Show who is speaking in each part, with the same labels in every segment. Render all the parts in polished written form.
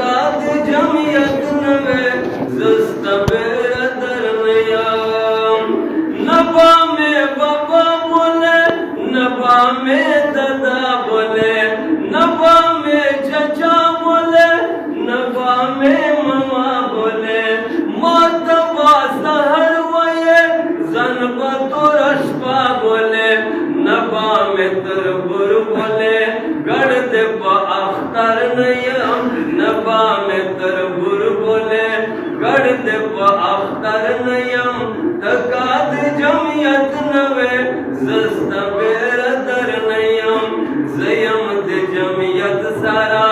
Speaker 1: तकाद जमियत नवे जस्त बेरदर नयाम नबा में बाबा बोले नबा में दादा बोले नबा में चचा बोले नबा में मामा बोले मोतबा सहर वये जनबा तो रशपा बोले नबा में तरबुर बोले गढ़ दे अख्तर नयम नबा में तरबुर बोले गढ़ दे अख्तर नयम तकाद जमियत नवे जस्त बेरदर नयम जयम दे जमियत सारा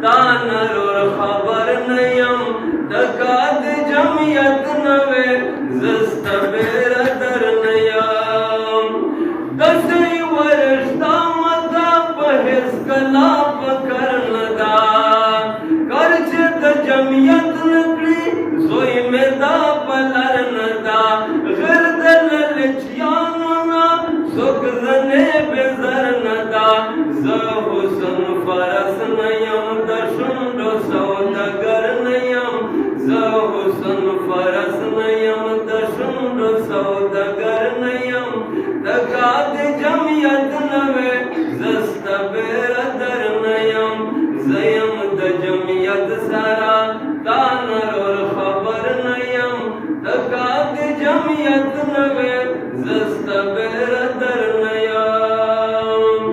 Speaker 1: तानर और खबर नयम तकाद जमियत नवे जस्त बेरदर नयम 10 वर्ष दामदा पहेस कला पकड़न दा कर्ज द जमियत नकड़ी सोई में दा पलरन दा गिरद ललचियाना सुख जने बेजरन दा जहुसन फरस नयम दशुंडो सौदगर नयम जहुसन फरस नयम दशुंडो सौदगर नयम तकाद जमियत नवे जस्त बेरदर नयम जयम द जमियत सारा तानर और खबर नयम तकाद जमियत नवे जस्त बेरदर नयम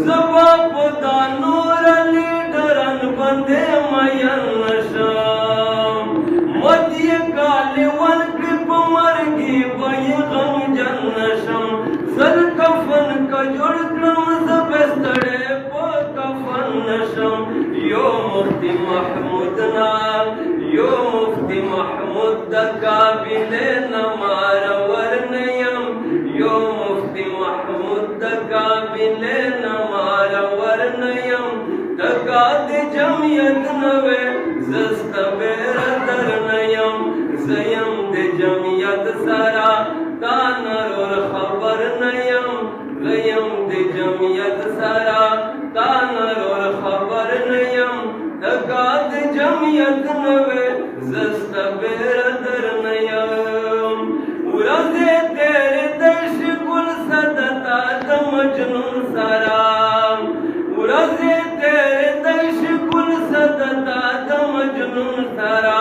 Speaker 1: जवाब दानूर लीडरन बंदे मयन नशम मध्य काले वन कृप मरगी वही गम जन्नशम सर कफन का जुड़ क्रम सबस्तड़े पो कफन नशम यो मुफ्ती महमूद नाल यो मुफ्ती महमूद दकाबिले नमार वर्णयम यो मुफ्ती महमूद दकाबिले नमार वर्णयम तकाद जमियत नवे जस्त बेरदर नयम जयम दे जमियत सारा तानर और खबर नयम जयम दे जमियत सारा तानर और खबर नयम तकाद जमियत नवे जस्त बेरदर नयम उरज़े तेरे देश गुल सदता द मजनून सारा उरज़े तेरे देश गुल सदता द मजनून सारा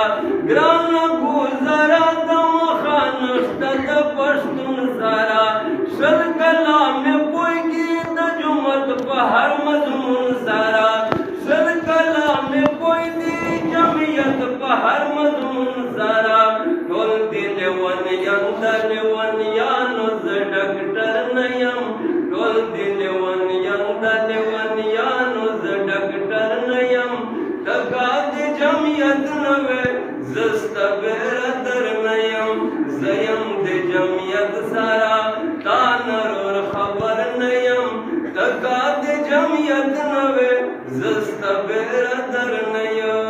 Speaker 1: ग्रान गुजरा दम खानुष्ट द पश्तून सारा शल कला में पोईगी द जुमत पहर मजमून सारा शल कला में पोईगी जमियत पहर मजमून सारा ढोल दिल वन यंदर वन यानुज डॉक्टर नयम ढोल दिल वन यंदर वन यानुज डॉक्टर नयम तकाद जमियत नवे जस्त बेरदर नयम जयम दे जमियत सारा तानर और खबर नयम तकाद जमियत नवे जस्त बेरदर नयम